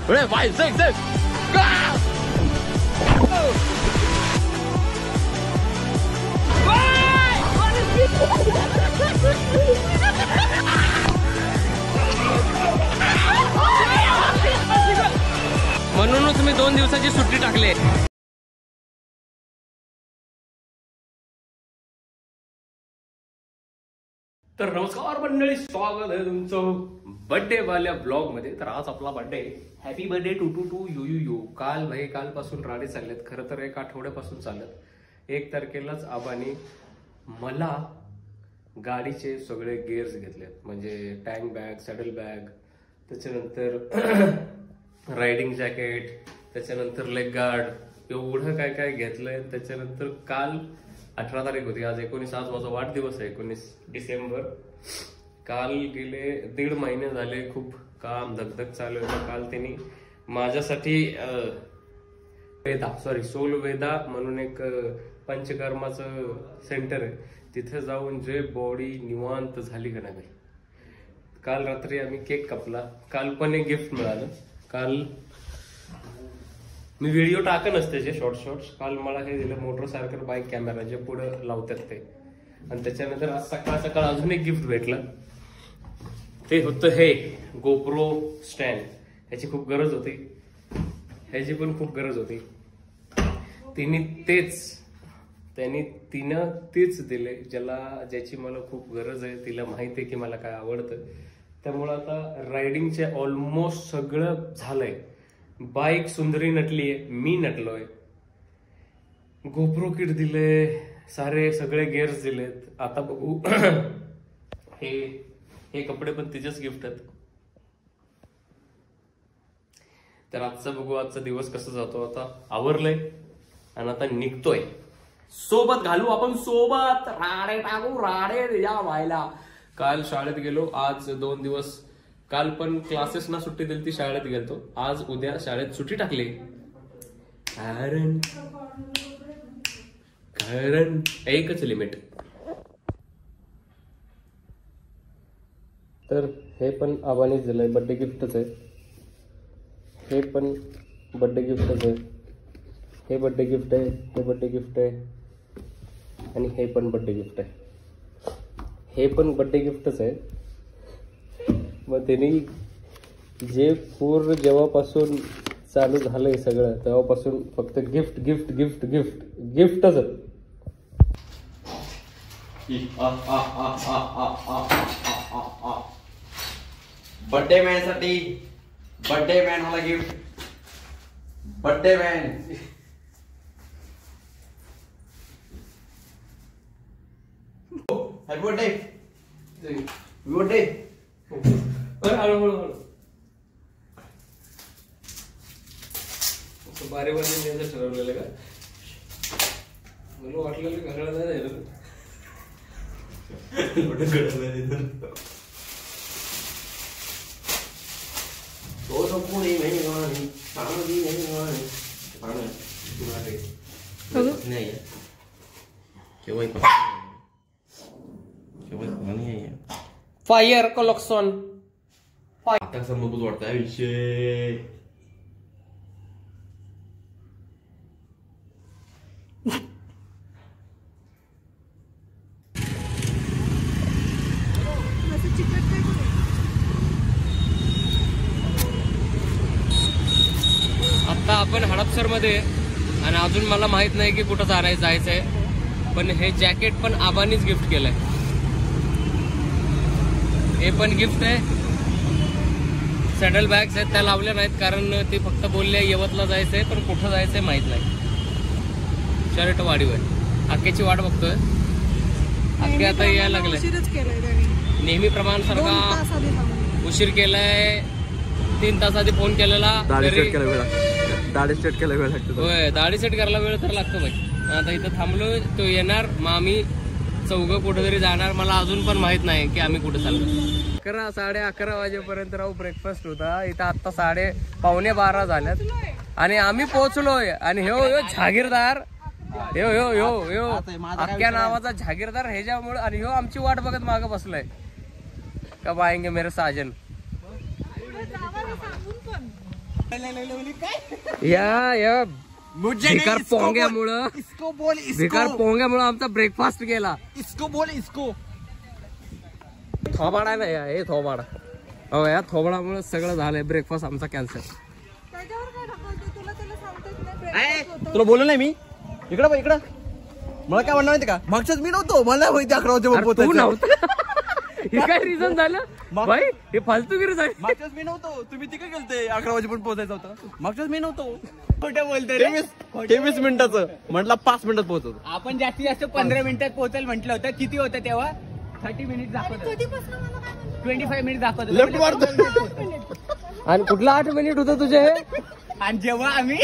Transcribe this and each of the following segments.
5, 6, 6. म्हणूनच मी 2 दिवसाची सुट्टी टाकले. तर नमस्कार मंडळी, स्वागत आहे तुमचं बर्थडे वाल्या ब्लॉग मध्ये. तर आज आपला birthday. Happy birthday to you. कालपासून राडे चाललेत. खरं तर 1 आठवड्यापासून चालत. 1 तारखेलाच आबाने मला गाडीचे सगळे गिअर्स घेतलेत. म्हणजे टँक बॅग, सॅडल बॅग, त्याच्यानंतर रायडिंग जॅकेट, त्याच्यानंतर लेग गार्ड, एवढं काय काय घेतलंय. त्याच्यानंतर काल 18 तारीख होती, आज 19. आज माझा वाढदिवस आहे, 19 डिसेंबर. काल गेले 1.5 महिने झाले, खूप काम धगधग चालू होतं. काल त्यांनी माझ्यासाठी सोल वेदा म्हणून एक पंचकर्माचं सेंटर आहे, तिथे जाऊन जे बॉडी निवांत झाली का नाही. काल रात्री आम्ही केक कापला. काल पण एक गिफ्ट मिळालं. काल मी व्हिडिओ टाकनच त्याचे शॉर्ट्स. काल मला हे दिलं मोटरसायकल बाईक कॅमेरा, जे पुढे लावतात ते. आणि त्याच्यानंतर आज सकाळ अजून एक गिफ्ट भेटलं. ते होतं हे गोप्रो स्टँड. ह्याची खूप गरज होती, ह्याची पण खूप गरज होती. तिनं तेच दिले ज्याची मला खूप गरज आहे. तिला माहिती आहे की मला काय आवडतं. त्यामुळे आता रायडिंगचे ऑलमोस्ट सगळं झालंय. बाईक सुंदरी नटलीये, मी नटलोय. गोप्रो किट दिले, सगळे गिअर्स दिलेत. आता बघू हे कपडे पण तिचेच गिफ्ट आहेत. तर आजचा दिवस कसा जातो. आता आवरलंय आणि आता निघतोय. सोबत घालू आपण, सोबत राडे टाकू, राडे या व्हायला. काल शाळेत गेलो, आज 2 दिवस. काल पण क्लासेस ना सुट्टी दिली ती, शाळेत गेलतो. आज उद्या शाळेत सुट्टी टाकली. कारण एकच लिमिट. तर हे पण आबानेच दिलंय, बर्थडे गिफ्टच आहे. हे पण बर्थडे गिफ्टच आहे. हे बर्थडे गिफ्ट आहे, हे बर्थडे गिफ्ट आहे, आणि हे पण बर्थडे गिफ्ट आहे. हे पण बर्थडे गिफ्टच आहे. मग त्यांनी जे पूर्ण जेव्हापासून चालू झालंय सगळं, तेव्हापासून फक्त गिफ्ट गिफ्ट गिफ्ट गिफ्ट गिफ्टच. बर्थडे मॅन साठी, बर्थडे मॅन मला gift. Birthday man happy birthday. Birthday बारे ठरवलेलं का? मला वाटलेलं घराला नाही राहिलं. Fire collection. आता समोर वाटतं विषय. आता आपण हडपसर मध्ये, आणि अजून मला माहित नाही की कुठं जायचंय. पण हे जॅकेट पण आबानीच गिफ्ट केलंय. हे पण गिफ्ट आहे. सॅडल बॅग्स आहेत, त्या लावल्या नाहीत कारण ते फक्त बोलले यवतला जायचंय, पण कुठं जायचंय माहित नाही. शर्ट वाढीव आहे. अक्केची वाट बघतोय. अक्के आता यायला लागले. नेहमीप्रमाणे सारखा उशीर केलाय. 3 तास आधी फोन केलेला. दाढी सेट केला वेळ लागतो. होय, दाढी सेट करायला वेळ तर लागतो भाई. आता इथं थांबलोय, तो येणार, मग आम्ही चौघं कुठेतरी जाणार. मला अजून पण माहित नाही की आम्ही कुठे चाललो. 11-11:30 वाजेपर्यंत राहू ब्रेकफास्ट होता. इथं आता 11:15 झाल्यात आणि आम्ही पोहोचलोय. आणि ह्यो जहागीरदार, ह्यो अख्ख्या नावाचा जहागीरदार ह्याच्यामुळे. आणि ह्यो आमची वाट बघत मागं बसलाय. कब आएंगे मेरे साजन. या भिकार पोंग्यामुळं आमचा ब्रेकफास्ट गेला. इसको बोल इसको. थोबाडा नाही हे थोबाडा. हो या थोबाडामुळे सगळं झालंय. ब्रेकफास्ट आमचा कॅन्सल. तुला बोललो नाही मी. इकडं इकडं मला काय म्हणणार माहिती का, मागच्याच मी नव्हतो, मला माहिती 11 वाजेपर्यंत तू नव्हता. हे काय रिझन झालं भाई, हे फालतूगिरी झाली. मागच्याच मी नव्हतो, तुम्ही तिकडे गेलते 11 वाजेपर्यंत पोहोचायचं होतं. मागच्याच मी नव्हतो. कुठे बोलते 23 मिनिटाचं म्हटलं 5 मिनिटात पोहोचतो. आपण जास्तीत जास्त 15 मिनिटात पोहोचेल म्हटलं होतं. किती होतं तेव्हा? 30 मिनिट दाखवत, 25 मिनिट दाखवत. लेफ्ट मारतो. आणि कुठला 8 मिनिट होतं तुझे? आणि जेव्हा आम्ही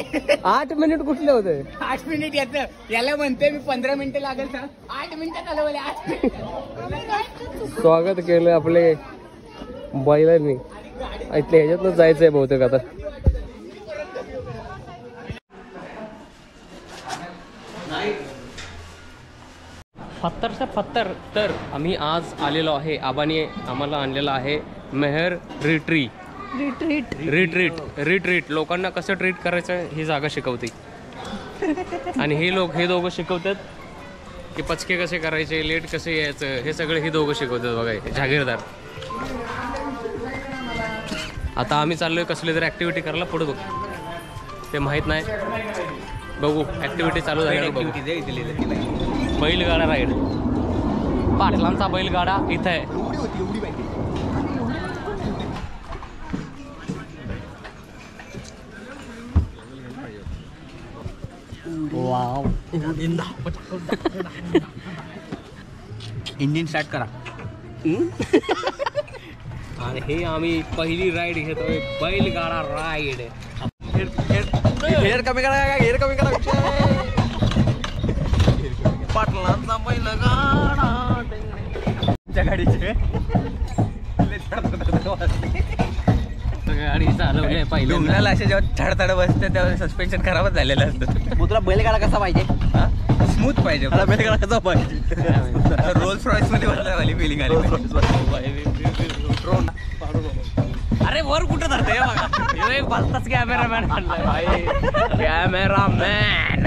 8 मिनिट कुठले होते? 8 मिनिट याचं याला म्हणते मी 15 मिनिटं लागेल सर, 8 मिनिटात आलं बोले. 8 मिनिट स्वागत केलं आपले बैलांनी. इथल्या ह्याच्यातनं जायचंय बहुतेक आता. फत्तरच्या फत्तर. तर आम्ही आज आलेलो आहे, आबाने आम्हाला आणलेला आहे मेहर रिट्रीट. लोकांना कसं ट्रीट करायचं ही जागा शिकवते. आणि हे दोघं शिकवतात की पचके कसे करायचे, लेट कसे यायचं, हे सगळं हे दोघं शिकवतात बघा, जागीरदार. आता आम्ही चाललोय कसली तरी ऍक्टिव्हिटी करायला. पुढे बघ ते माहित नाही, बघू ऍक्टिव्हिटी चालू झाली. बैलगाडा राईड. पाटलांचा बैलगाडा इथं आहे. वाव. इंजिन स्टार्ट करा. आणि हे आम्ही पहिली राईड घेतोय, बैलगाडा राईड. घेर कमी करा, घेर कमी करा. पाटलांचा बैलगाडा गाडीचे गाडी चालवली पहिली. डोंगराला असे जेव्हा थडथड बसते तेव्हा सस्पेन्शन खराबच झालेलं असतं. मग तुला बैलगाडा कसा पाहिजे? स्मूथ पाहिजे. मला बैलगाडा कसा पाहिजे? रोल्स रॉयस मध्ये बसल्यावाली फिलिंग आली. अरे वर कुठं धरते बघा, एक भलताच कॅमेरामॅन आणलाय. कॅमेरामॅन.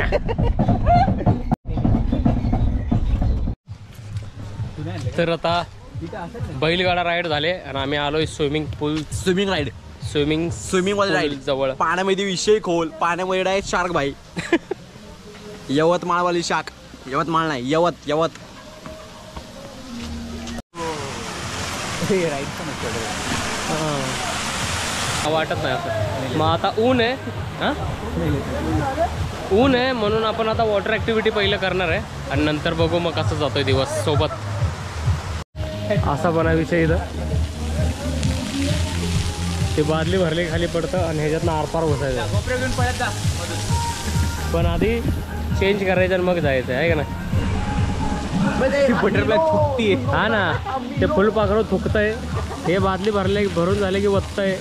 तर आता बैलगाडा राईड झाले आणि आम्ही आलोय स्विमिंग राईड. स्विमिंग वाली राईड जवळ. पाण्यामध्ये विषय खोल. पाण्यामध्ये आहे शार्क भाई. यवतमाळवाली शार्क. यवतमाळ नाही, यवत. वाटत नाही असं. मग आता ऊन आहे, ऊन आहे म्हणून आपण आता वॉटर ऍक्टिव्हिटी पहिलं करणार आहे आणि नंतर बघू मग कसं जातोय दिवस सोबत. असा पण विषय इथं. ते बादली भरली खाली पडतं आणि ह्याच्यातनं आरपार बसायचं. पण आधी चेंज करायचं आणि मग जायचं आहे का ना. बटरफ्लाय थुकती. हा ना, ते फुलपाखरू थुकतंय. हे बादली भरून झाले की वत्तंय.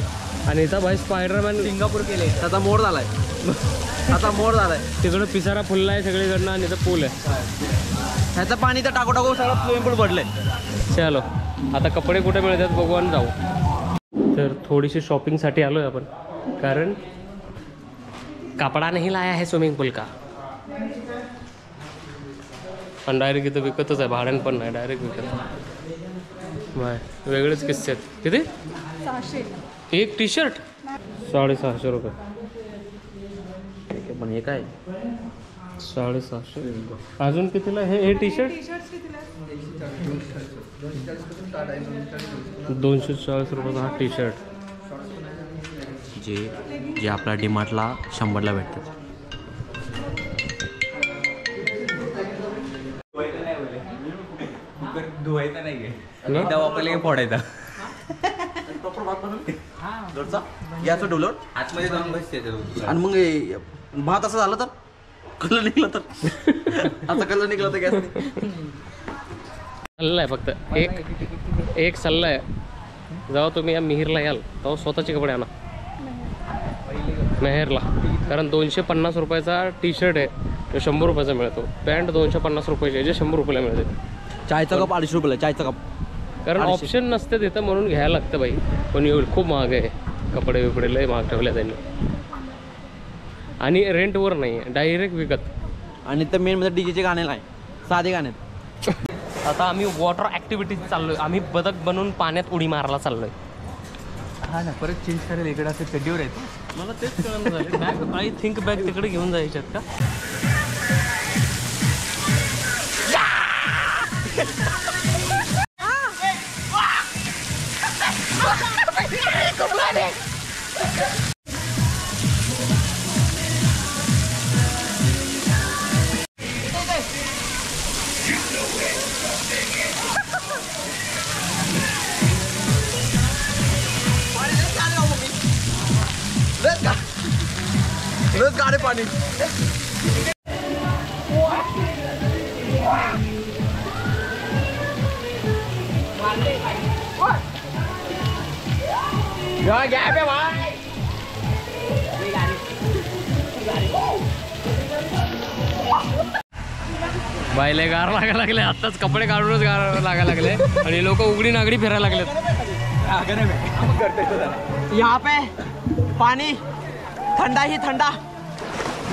आणि इथं भाई स्पायडरमॅन सिंगापूर केले. त्याचा मोड झालाय. तिकडं पिसारा फुलला आहे सगळीकडनं आणि इथं पूल आहे. ह्याचं पाणी तर टाकू सगळं स्विमिंग पूल भरलंय. चलो आता कपडे कुठे मिळतात बघू आणि जाऊ. तर थोडीशी शॉपिंगसाठी आलो आहे आपण, कारण कपडा नाही लाया है स्विमिंग पूल का. पण डायरेक्ट इथं विकतच आहे, भाड्यानं पण नाही, डायरेक्ट विकत. बाय वेगळेच किस्से आहेत. किती? 600. एक टी शर्ट 650 रुपये. ठीक आहे, पण हे काय 650. अजून कितीला हे टी शर्ट? 240 रुपयाचा हा टी शर्ट. जे आपल्या डीमार्टला 100ला भेटतात. धुवायचा नाही एकदा वापरले की फोडायचा. गॅसवर ठेवलं आतमध्ये जाऊन बसते आणि मग भात असं झालं तर कलर निघला तर आता कलर निघला तर गॅस सल्ला आहे फक्त एक सल्ला आहे. जेव्हा तुम्ही या मिहीरला याल तेव्हा स्वतःचे कपडे आणा मेहरला, कारण 250 रुपयाचा टी शर्ट आहे तो 100 रुपयाचा मिळतो. पॅन्ट 250 रुपयाची जे 100 रुपयाला मिळते. चायचा कप 250 रुपयाला चायचा कप, कारण ऑप्शन नसते तिथं म्हणून घ्यायला लागतं बाई. पण खूप महाग आहे कपडे बिपडे लय महाग ठेवल्या त्यांनी. आणि रेंटवर नाही, डायरेक्ट विकत. आणि तर मेन म्हणजे डीजेचे गाणे नाही, साधे गाणे. आता आम्ही वॉटर ॲक्टिव्हिटीज चाललोय. आम्ही बदक बनवून पाण्यात उडी मारायला चाललोय. हा ना, परत चेंज करेल. इकडे असं चड्डीवर येतो. मला तेच कळलं झालं. बॅग आय थिंक बॅग तिकडे घेऊन जायच्यात का? गाणे पाणी. बायले गार लागायला लागले. आत्ताच कपडे काढूनच गार लागायला लागले आणि लोक उघडी नागडी फिरायला लागलेत. यहाँ पे पानी ठंडा ही ठंडा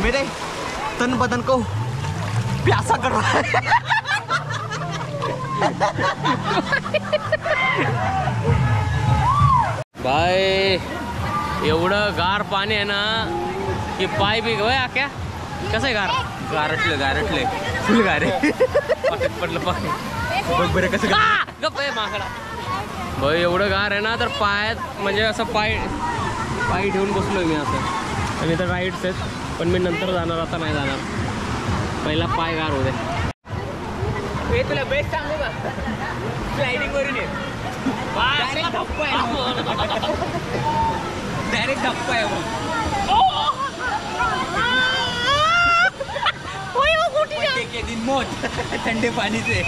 मेरे तन बदन को प्यासा कर रहा है. बाय एवढं गार पाणी आहे ना की पाय बी वय आक्या. कसं आहे गार? गारटले फुल गारे. पडलं पाणी. बघ बरं कसं गप्प आहे माकडा. भाई एवढं गार आहे ना तर पायात म्हणजे असं पाय ठेवून बसलोय मी असं. आणि तर राईड्स आहेत पण मी नंतर जाणार, आता नाही जाणार. पहिला पाय गार होते. हे तुला बेस्ट सांगू का? स्लायडिंग वरून ये. डायरेक्ट धप्पा आहे. डायरेक्ट धप्पा आहे. दिन मोठ थंडे पाणीचे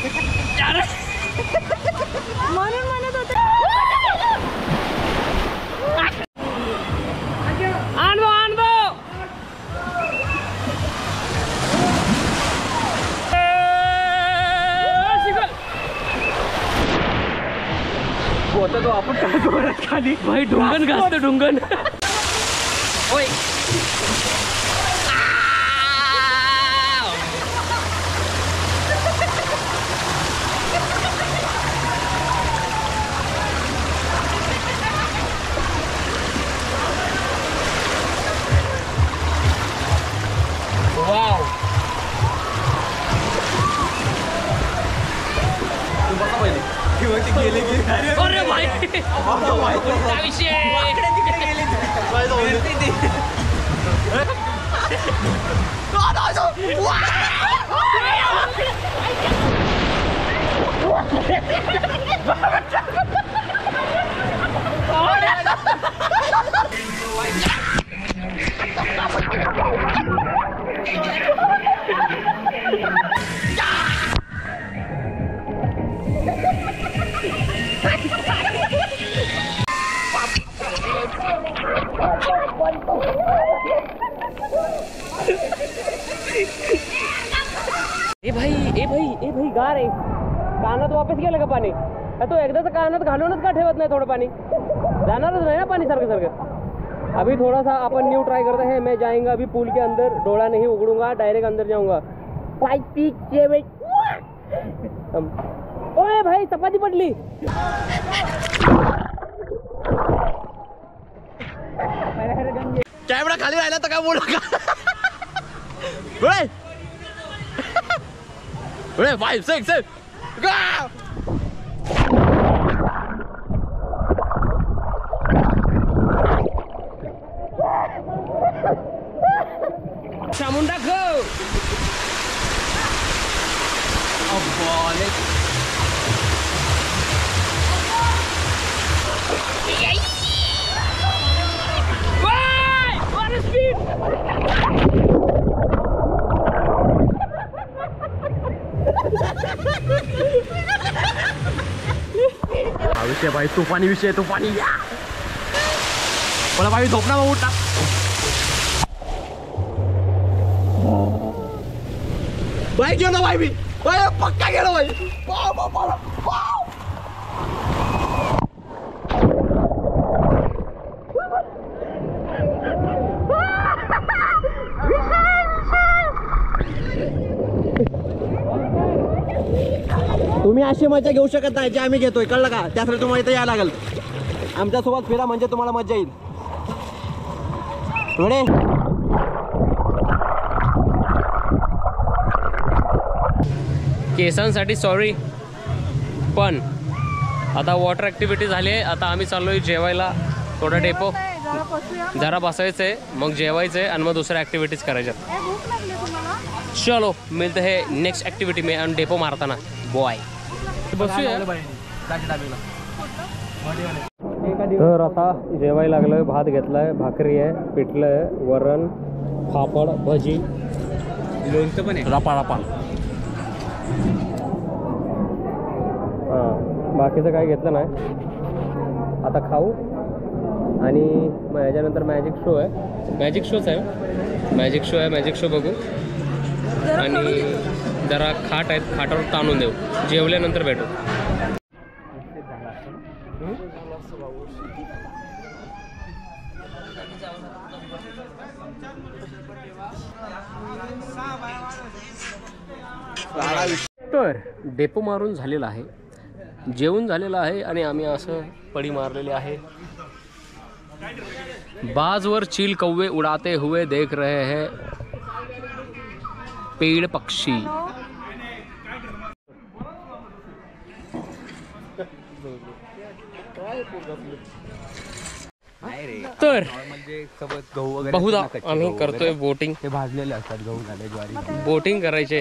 म्हणून म्हणत होते. होता तो आपण खाली भाई ढुंगण घासतो ढुंगण. ओय वाव. अरे भाई कोणता विषय? ए भाई गार आहे. कानात वापस गेलं का पाणी? तो एकदाच कानात घालूनच का ठेवत नाही? थोडं पाणी जाणारच नाही ना पाणी सारखं सारखं. अभी थोड़ा सा अपन न्यू ट्राई करते हैं. मैं जाएंगा अभी पूल के अंदर, डोला नहीं उगड़ूंगा, डायरेक्ट अंदर जाऊंगा. ओए भाई चपाती पडली. कॅमेरा खाली राहिला तर काय बोलू का? 5, 6, 7 go. चामुंडा खो. विषय भाई तुफानी विषय तुफानी या मला भाई झोपना मग उठा. भाई गेलो भाई मी भाई पक्का गेलो भाई. अशी मजा घेऊ शकत नाही जे आम्ही घेतोय, कळलं का? त्यासाठी तुम्हाला इथे यायला लागेल. आमच्यासोबत फिरा म्हणजे तुम्हाला मजा येईल. थोडे केसांसाठी सॉरी, पण आता वॉटर ॲक्टिव्हिटी झाली आहे. आता आम्ही चाललोय जेवायला. थोडा डेपो जरा बसायचं आहे, मग जेवायचं आहे आणि मग दुसऱ्या ॲक्टिव्हिटीज करायच्या. चलो मिळतं हे नेक्स्ट ॲक्टिव्हिटी में आणि डेपो मारताना बॉय बसूया. तर आता जेवायला लागलोय. भात घेतलाय, भाकरी आहे, पिठलं आहे, वरण, पापड, भजी, लोणचं पण आहे. रपा रपा. हां, बाकीचं काय घेतलं नाही. आता खाऊ आणि मग ह्याच्यानंतर मॅजिक शो आहे. मॅजिक शो आहे. मॅजिक शो बघू आणि जरा खाट आहेत, खाटावर ताणून देऊ. जेवल्यानंतर भेटू. तर डेपो मारून झालेला आहे, जेवून झालेलं आहे आणि आम्ही असं पडी मारलेली आहे. बाजवर चील कौवे उड़ाते हुए देख रहे हैं पेड़ पक्षी. तर बहुधा आम्ही करतोय बोटिंग. ते भाजलेले असतात गहू झाले ज्वारी. बोटिंग करायचे,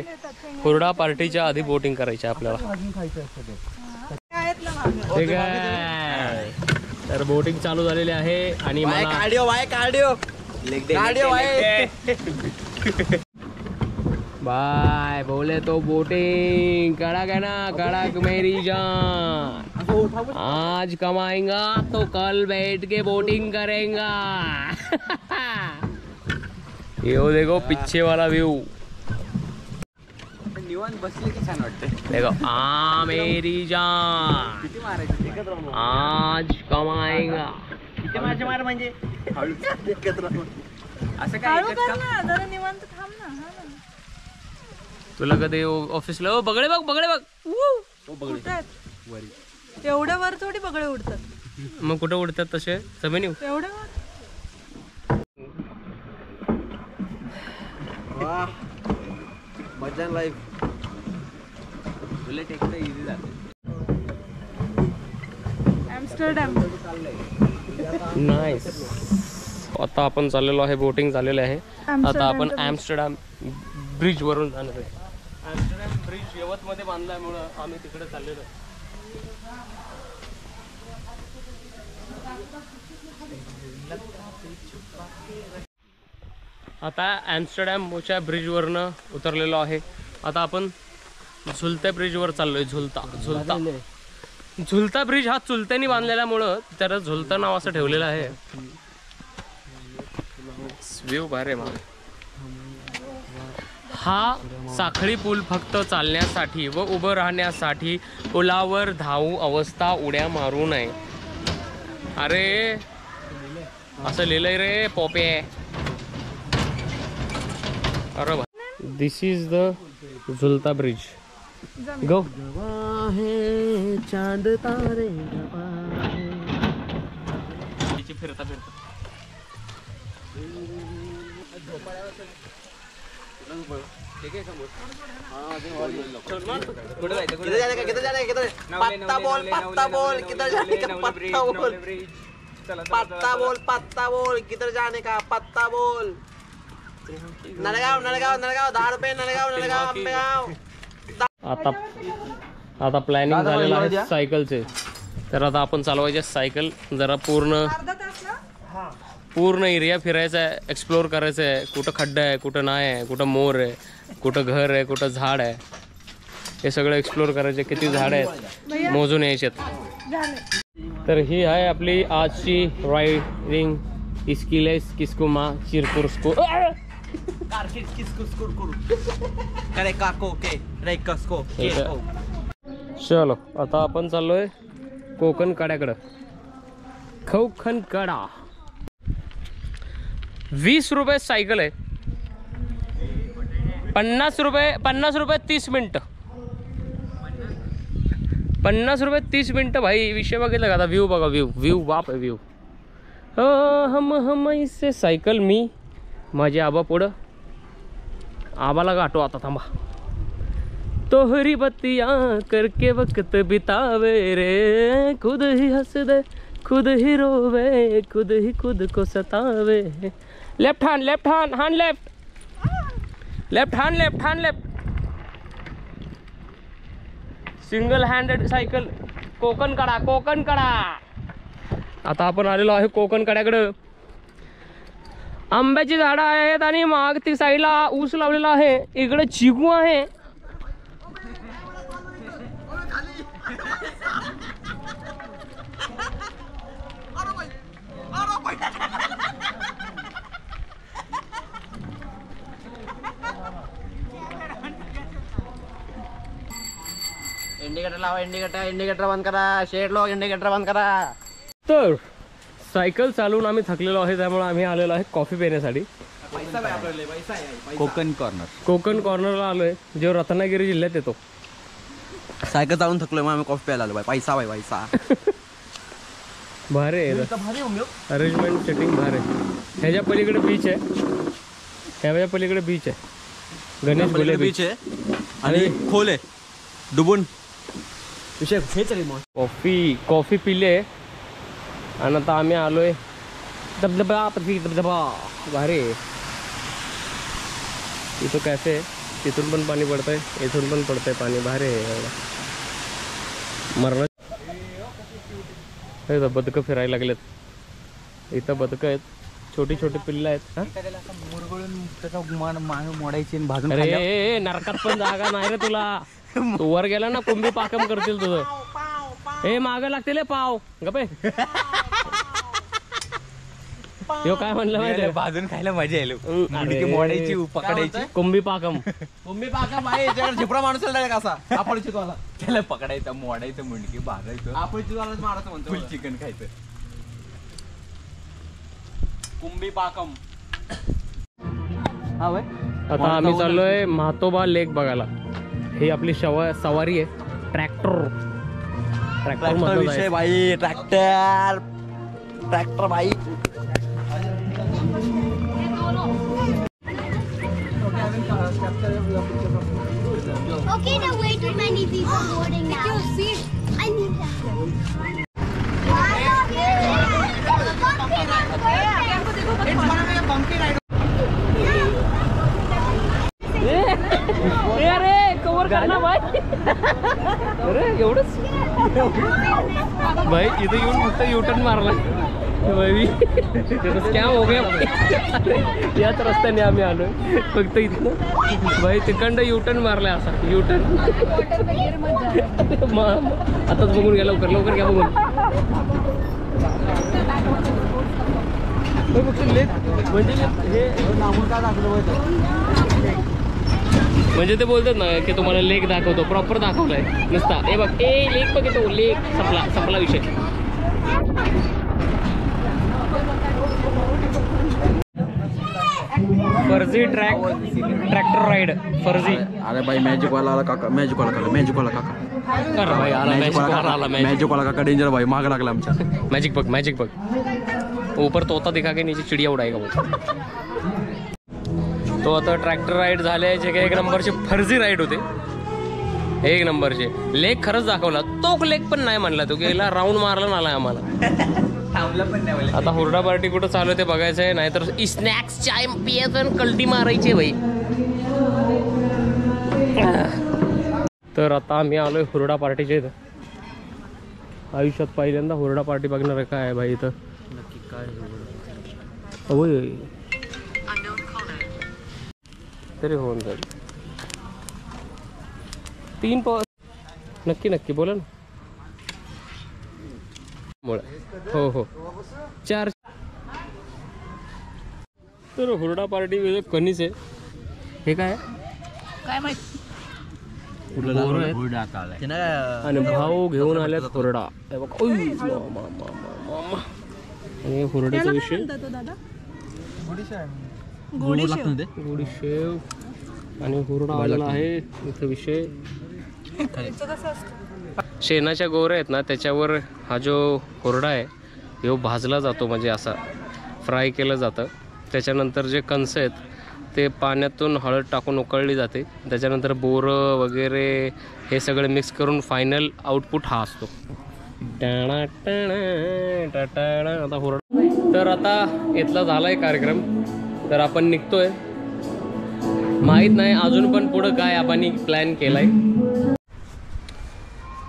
हुरडा पार्टीच्या आधी बोटिंग करायचे आपल्याला. ठीक आहे, तर बोटिंग चालू झालेली आहे आणि मला बाय बोले तो बोटिंग कड़क है ना, कड़क मेरी जान. आज कमाएगा तो कल बैठ के बोटिंग करेगा. ये देखो पीछे वाला व्यू निवांत बसले की छान वाटते. देखो आ मेरी जान किती मारायचे आज कमाएगा. किती माझे मार म्हणजे असं काय तुला कधी ऑफिसला बगडे बघ एवढ्या वर थोडी बगळे उडतात. मग कुठं उडतात तसे जमिनी. एवढ्या वर मजा लाईफ. बुलेट एकदा इझी जाते. ॲम्स्टरडॅम. नाईस. आता आपण चाललेलो आहे, बोटिंग झालेलं आहे. आता आपण ॲम्स्टरडॅम ब्रिज वरून जाणार आहे. ॲम्स्टरडॅम ब्रिज यवतमध्ये बांधल्यामुळं आम्ही तिकडे चाललेलो आहे. आता ॲम्स्टरडॅमच्या ब्रिजवरनं उतरलेलो आहे. आता आपण झुलत्या ब्रिजवर चाललोय. झुलता ब्रिज हा चुलत्यानी बांधलेल्यामुळं त्याला झुलता नाव असं ठेवलेलं आहे. व्ह्यू भारी आहे मला. हा साखळी पूल फक्त चालण्यासाठी व उभं राहण्यासाठी. पुलावर धावू अवस्था उड्या मारू नये. अरे असं लिहिलंय रे पोपे. अरे दिस इज द झुलता ब्रिज. गो चांद तारे फिरता पत्ता बोल किधर जाने का. पत्ता बोल. नळगाव 10 रुपये. नळगाव आंबेगाव. आता प्लॅनिंग झालेलं आहे सायकलचे. तर आता आपण चालवायचे सायकल. जरा पूर्ण एरिया फिरायचा आहे, एक्सप्लोर करायचं आहे. कुठं खड्डा आहे, कुठं नाही आहे, कुठं मोर आहे, कुठं घर आहे, कुठं झाड आहे, हे सगळं एक्सप्लोर करायचे. किती झाड आहेत मोजून यायचेत. तर ही आहे आपली आजची रायडिंग. इस्किलेस किस्कुमा चिरकुरस्कू. चलो आता आपण चाललोय कोकण कड्याकडं. कोकण कडा 20 रुपये सायकल आहे. 50 रुपये 30 मिनिटं. 50 रुपये 30 मिनटं भाई. विषय बघितलं का आता. व्ह्यू बघा, व्ह्यू बाप आहे व्ह्यू. हम इसे सायकल मी माझे आबा पुढं. आबाला गाठो आता थांबा. तोहरी बत्तियाँ करके वक्त बितावे रे, खुद ही हंस दे खुद ही रोवे, खुद ही खुद को सतावे. Left hand left single handed cycle. Konkan कडा. आता आपण आलेलो आहे कोकण कड्याकडं. आंब्याची झाडं आहेत आणि माग ती साईडला ऊस लावलेला आहे. इकडे चिकू आहे. इंडिकेटर लावा. इंडिकेटर बंद करा. शेड लोक इंडिकेटर बंद करा. तर सायकल चालवून आम्ही थकलेलो आहे, त्यामुळे आम्ही आलेलो आहे कॉफी पिण्यासाठी. कोकण कॉर्नरला आलोय, जो रत्नागिरी जिल्ह्यात येतो. सायकल चालून थकलोय मग आम्ही कॉफी प्यायला आलो. पैसा भारी आहे अरेंजमेंट, सेटिंग भारी आहे. ह्याच्या पलीकडे बीच आहे. ह्याच्या पलीकडे बीच आहे. गणेश बोले बीच आहे आणि खोल आहे डुबून. विषय हेच रे. मग कॉफी पिले आणि आता आम्ही आलोय धबधबा. भारी आहे. इथं कॅफे आहे, तिथून पण पाणी पडतंय, इथून पण पडतंय पाणी. भारी आहे. मरण बदकं फिरायला लागलेत. इथं बदकं आहेत, छोटी छोटी पिल्लं आहेत. मोडायची भाजून. अरे नरकात पण जागा नाही रे तुला. तू वर गेला ना कुंभी पाकम करतील तुझं. हे माग लागतील पाव गपे. यो काय म्हणलं माहिती, भाजून खायला मजा येईल. मोडायची पकडायची. कुंभी पाकम झिपरा माणूस कसा आपण चिकवाला त्याला पकडायचं, मोडायचं, मुंडकी भाजायचं, आपण चिकवाला मारायचं म्हणतो. फुल चिकन खायचं. कुंभी पाकम. आता आम्ही चाललोय म्हातोबा लेक बघायला. ही आपली सवारी आहे. ट्रॅक्टर विषय भाई. ट्रॅक्टर भाई. Okay, now way too many people boarding now. I need that. अरे कवर करना भाई. अरे एवढंच भाई. इथं येऊन फक्त युटर्न मारला क्या हो गया. याच रस्त्याने आम्ही आलोय फक्त इथनं भाई. तिकडं युटर्न मारलाय असा. युटर्न आताच बघून घ्या. लवकर घ्या बघून. म्हणजे ते बोलतात ना की तुम्हाला लेक दाखवतो. प्रॉपर दाखवलाय नुसता. हे बघ लेक बघतो. लेक संपला विषय. फर्जी ट्रॅक्टर राईड. फर्जी. अरे भाई मॅजिक वाला आला काका. मॅजिक वाला काका डेंजर भाई. माग लागला आमच्या. मैजिक बग ऊपर तोता दिखा के नीचे चिड़िया उड़ाएगा वो. तो आता ट्रॅक्टर राईड झाले, जे काही 1 नंबरचे फर्जी राईड होते. 1 नंबरचे. लेक खरंच दाखवला. तो लेक पण नाही म्हणला तो, गेला राऊंड मारला नाला आम्हाला. आता हुरडा पार्टी कुठं चालू आहे ते बघायचं आहे. नाहीतर स्नॅक्स चाय पियाचं आणि कल्टी मारायची भाई. तर आता आम्ही आलोय हुरडा पार्टीच्या इथं. आयुष्यात पहिल्यांदा हुरडा पार्टी बघणार आहे. काय आहे भाई इथं नक्की काय. होय तरी होऊन जाईल. 3 नक्की बोला ना. हो 4. तर हुरडा पार्टी कणीस आहे. हे काय माहिती. आणि भाऊ घेऊन आल्यात हुरडा. आणि हुरड्याचा विषय गोडी शेव आणि हुरडा आलेला आहे इथं. विषय शेणाच्या गोवऱ्या आहेत ना त्याच्यावर हा जो हुरडा आहे तो भाजला जातो, म्हणजे असा फ्राय केलं जातं. त्याच्यानंतर जे कणसं आहेत ते पाण्यातून हळद टाकून उकळली जाते. त्याच्यानंतर बोरं वगैरे हे सगळं मिक्स करून फायनल आउटपुट हा असतो. आता हुरडा तर आता इथला झाला आहे कार्यक्रम. तर आपण निघतोय. माहीत नाही अजून पण पुढं काय आपण प्लॅन केला आहे.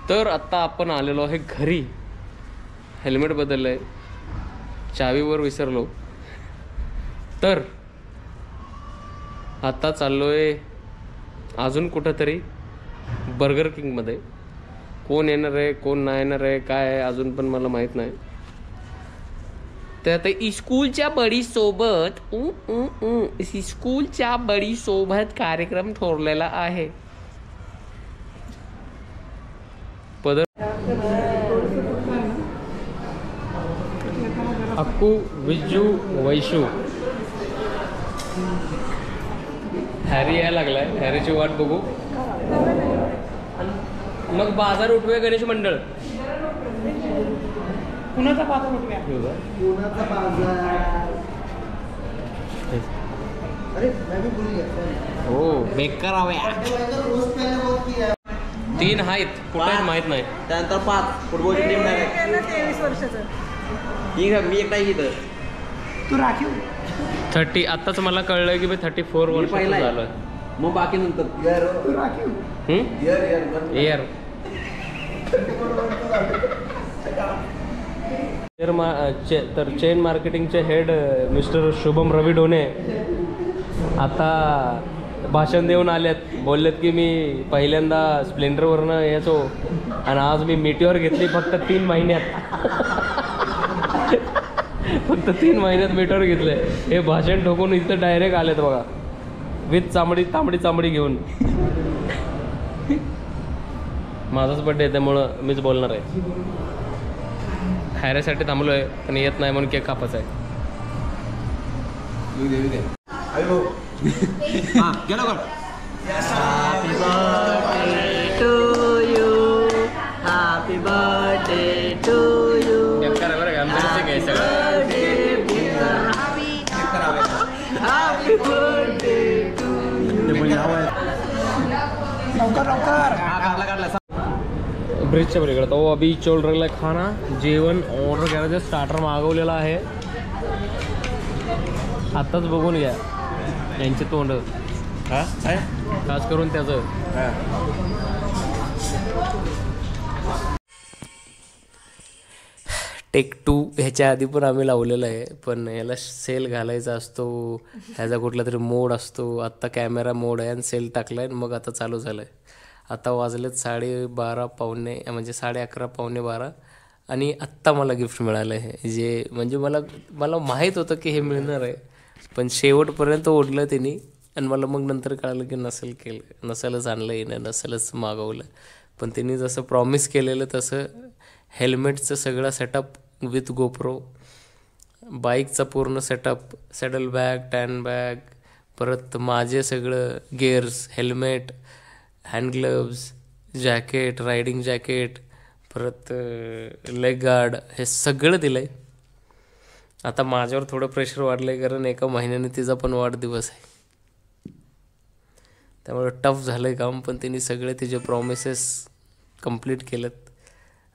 तर आत्ता आपण आलेलो आहे घरी. हेल्मेट बदललं आहे, चावीवर विसरलो. तर आता चाललो आहे अजून कुठंतरी बर्गर किंगमध्ये. कोण येणार आहे कोण नाही येणार आहे काय आहे अजून पण मला माहीत नाही. तर आता स्कूलच्या बडीसोबत स्कूलच्या बडीसोबत कार्यक्रम ठरलेला आहे. अक्कू विज्जू वैशू हॅरी यायला लागलाय. हॅरीची वाट बघू. मग बाजार उठूया गणेश मंडळ. कुणाचा बाजार उठूया? हो बेकार हव्या 3 आहेत कुठं आहेत माहित नाही. त्यानंतर 5 फुटबॉलची टीम डायरेक्ट 23 वर्षाचं. मी एकटा इथं. तू राखीव 30. आत्ताच मला कळलं की मी 34 वर्षाचं झालोय. मग बाकी नंतर तू राखीव एअर तर चेन मार्केटिंगचे हेड मिस्टर शुभम रवी ढोणे आता भाषण देऊन आलेत. बोललेत की मी पहिल्यांदा स्प्लेंडरवरनं यायचो आणि आज मी मिटिओर घेतली फक्त 3 महिन्यात. फक्त 3 महिन्यात मिटिओर घेतले. हे भाषण ठोकून इथं डायरेक्ट आलेत बघा विथ तांबडी घेऊन. माझाच बड्डे आहे त्यामुळं मीच बोलणार आहे. हॅरेसाठी थांबलो आहे पण येत नाही म्हणून केक कापायचा आहे. Happy birthday to you. बरं का आमचं काय सगळं ब्रिजच्या पलीकडे. तो अभि चोल रगला खाना जेवण ऑर्डर करायचं. स्टार्टर मागवलेला आहे. आत्ताच बघून घ्या यांचे तोंड खास करून त्याचं. टेक 2 ह्याच्या आधी पण आम्ही लावलेलं आहे पण याला सेल घालायचा असतो. ह्याचा कुठला तरी मोड असतो. आत्ता कॅमेरा मोड आहे आणि सेल टाकला आहे मग आता चालू झालं आहे. आता वाजलेत 12:30 पावणे म्हणजे 11:30 पावणे 12 आणि आत्ता मला गिफ्ट मिळालं आहे. जे म्हणजे मला माहीत होतं की हे मिळणार आहे पण शेवटपर्यंत ओढलं त्यांनी आणि मला मग नंतर कळालं की नसेलच आणलं येणं नसेलच मागवलं. पण त्यांनी जसं प्रॉमिस केलेलं तसं हेल्मेटचं सगळं सेटअप विथ गोप्रो, बाईकचा पूर्ण setup, saddle bag, tank bag, परत माझे सगळं gears, helmet, hand gloves, jacket, riding jacket, परत लेग गार्ड हे सगळं दिलं आहे. आता माझ्यावर थोडं प्रेशर वाढलं आहे कारण एका महिन्याने तिचा पण वाढदिवस आहे त्यामुळे टफ झालं आहे काम. पण त्यांनी सगळे तिचे प्रॉमिसेस कंप्लीट केलेत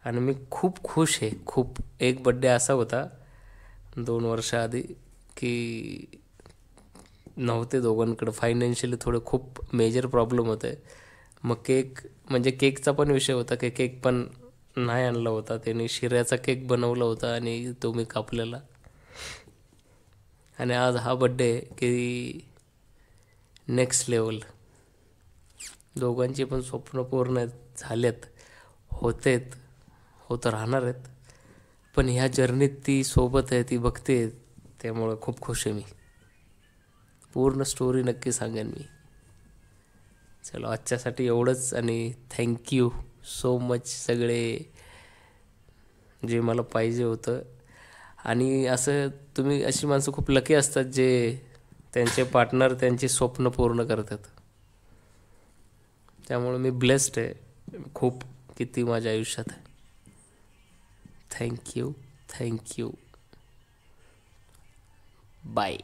आणि मी खूप खुश आहे. खूप. एक बड्डे असा होता 2 वर्षाआधी की नव्हते दोघांकडे फायनान्शियली थोडे खूप मेजर प्रॉब्लेम होते. मग केकचा पण विषय होता की केक पण नाही आणला होता. त्यांनी शिऱ्याचा केक बनवला होता आणि तो मी कापलेला. आणि आज हा बड्डे की नेक्स्ट लेवल. दोघांची पण स्वप्न पूर्ण झालेत, होत राहणार आहेत. पण ह्या जर्नीत ती सोबत आहे, ती बघते, त्यामुळं खूप खुश आहे मी. पूर्ण स्टोरी नक्की सांगेन मी. चलो आजच्यासाठी एवढंच आणि थँक्यू सो मच सगळे जे मला पाहिजे होतं. आणि असं तुम्ही अशी माणसं खूप लकी असतात जे त्यांचे पार्टनर त्यांची स्वप्न पूर्ण करतात. त्यामुळे मी ब्लेस्ड आहे खूप किती माझ्या आयुष्यात आहे. थँक्यू. बाय.